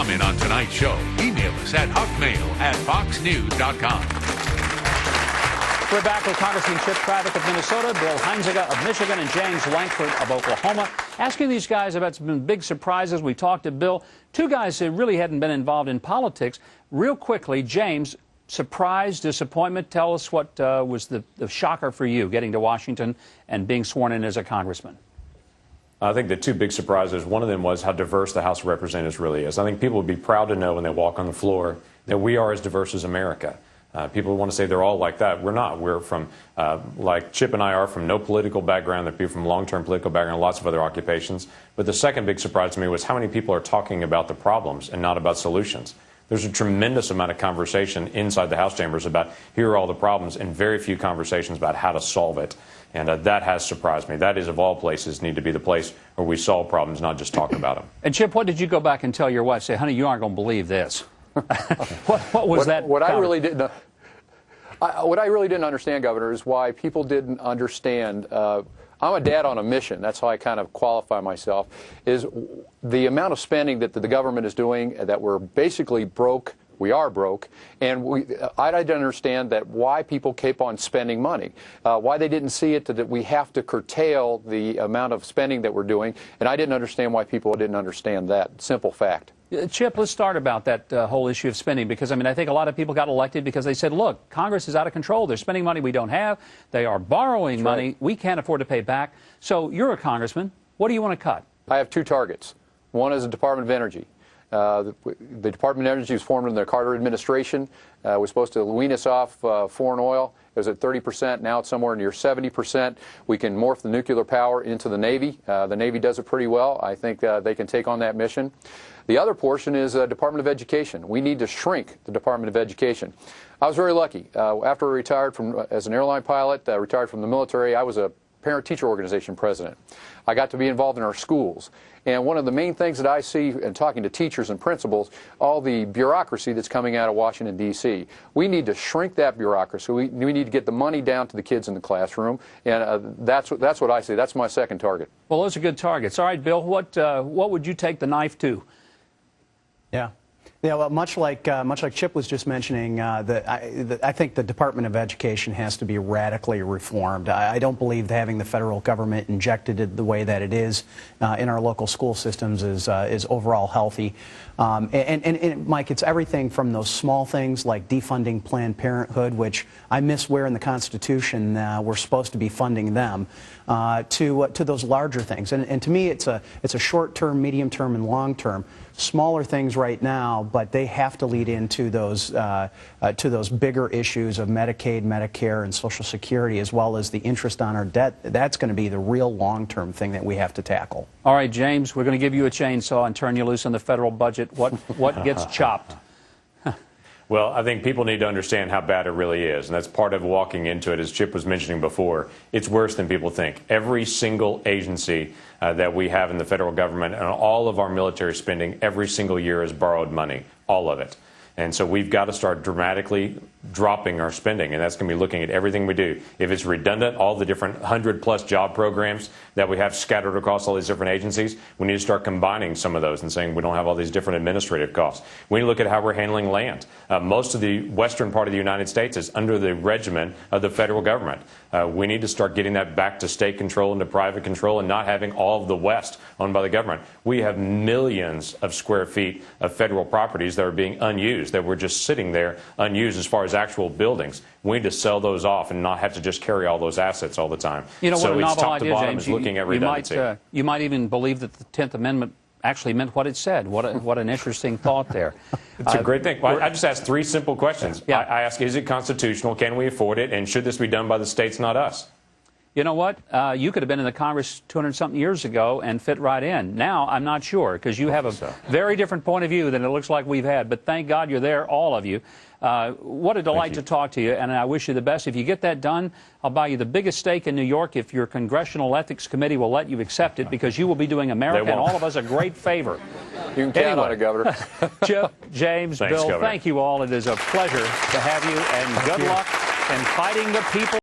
comment on tonight's show, email us at huckmail@foxnews.com. We're back with Congressman Chip Craddock of Minnesota, Bill Huizenga of Michigan, and James Lankford of Oklahoma. Asking these guys about some big surprises. We talked to Bill. Two guys who really hadn't been involved in politics. Real quickly, James, surprise, disappointment. Tell us what was the shocker for you getting to Washington and being sworn in as a congressman. I think the two big surprises, one of them was how diverse the House of Representatives really is. I think people would be proud to know when they walk on the floor that we are as diverse as America. People want to say they're all like that. We're not. We're from, like Chip and I are, from no political background. There are people from long-term political background, lots of other occupations. But the second big surprise to me was how many people are talking about the problems and not about solutions. There's a tremendous amount of conversation inside the House chambers about here are all the problems and very few conversations about how to solve it. And that has surprised me. That is, of all places, need to be the place where we solve problems, not just talk about them. And Chip, what did you go back and tell your wife? Say, honey, you aren't going to believe this. What was that? What I really didn't understand, Governor, is why people didn't understand. I'm a dad on a mission. That's how I kind of qualify myself. Is the amount of spending that the government is doing, that we're basically broke. We are broke, and I didn't understand that why people keep on spending money, why they didn't see it that we have to curtail the amount of spending that we're doing, and I didn't understand why people didn't understand that simple fact. Chip, let's start about that whole issue of spending, because, I mean, I think a lot of people got elected because they said, look, Congress is out of control. They're spending money we don't have. They are borrowing money we can't afford to pay back. So you're a congressman. What do you want to cut? I have two targets. One is the Department of Energy. The Department of Energy was formed in the Carter administration. Was supposed to wean us off foreign oil. It was at 30%. Now it's somewhere near 70%. We can morph the nuclear power into the Navy. The Navy does it pretty well. I think they can take on that mission. The other portion is Department of Education. We need to shrink the Department of Education. I was very lucky. After I retired as an airline pilot, retired from the military, I was a parent-teacher organization president. I got to be involved in our schools. And one of the main things that I see in talking to teachers and principals, all the bureaucracy that's coming out of Washington, D.C. We need to shrink that bureaucracy. We need to get the money down to the kids in the classroom. And that's what I see. That's my second target. Well, those are good targets. All right, Bill, what would you take the knife to? Yeah, well, much like Chip was just mentioning, I think the Department of Education has to be radically reformed. I don't believe having the federal government injected the way that it is in our local school systems is overall healthy. And Mike, it's everything from those small things like defunding Planned Parenthood, which I miss where in the Constitution we're supposed to be funding them, to those larger things. And to me, it's a short-term, medium-term, and long-term. Smaller things right now, but they have to lead into those bigger issues of Medicaid, Medicare, and Social Security, as well as the interest on our debt. That's going to be the real long-term thing that we have to tackle. All right, James, we're going to give you a chainsaw and turn you loose on the federal budget. What gets chopped? Well, I think people need to understand how bad it really is, and that's part of walking into it. As Chip was mentioning before, it's worse than people think. Every single agency that we have in the federal government and all of our military spending every single year is borrowed money, all of it. And so we've got to start dramatically dropping our spending, and that's going to be looking at everything we do. If it's redundant, all the different 100-plus job programs that we have scattered across all these different agencies, we need to start combining some of those and saying we don't have all these different administrative costs. We need to look at how we're handling land. Most of the western part of the United States is under the regimen of the federal government. We need to start getting that back to state control and to private control and not having all of the West owned by the government. We have millions of square feet of federal properties that are being unused, that were just sitting there unused as far as actual buildings. We need to sell those off and not have to just carry all those assets all the time. You know, so what a it's novel top idea, to bottom James. is looking at redundancy. You might even believe that the 10th Amendment actually meant what it said. What an interesting thought there. It's a great thing. Well, I just asked three simple questions. Yeah. I ask, is it constitutional? Can we afford it? And should this be done by the states, not us? You know what? You could have been in the Congress 200-something years ago and fit right in. Now, I'm not sure, because you have a very different point of view than it looks like we've had. But thank God you're there, all of you. What a delight to talk to you, and I wish you the best. If you get that done, I'll buy you the biggest steak in New York if your Congressional Ethics Committee will let you accept it, because you will be doing America and all of us a great favor. You can count on it, Governor. Chip, James, Thanks, Bill, Governor. thank you all. It is a pleasure to have you, and good luck in fighting the people.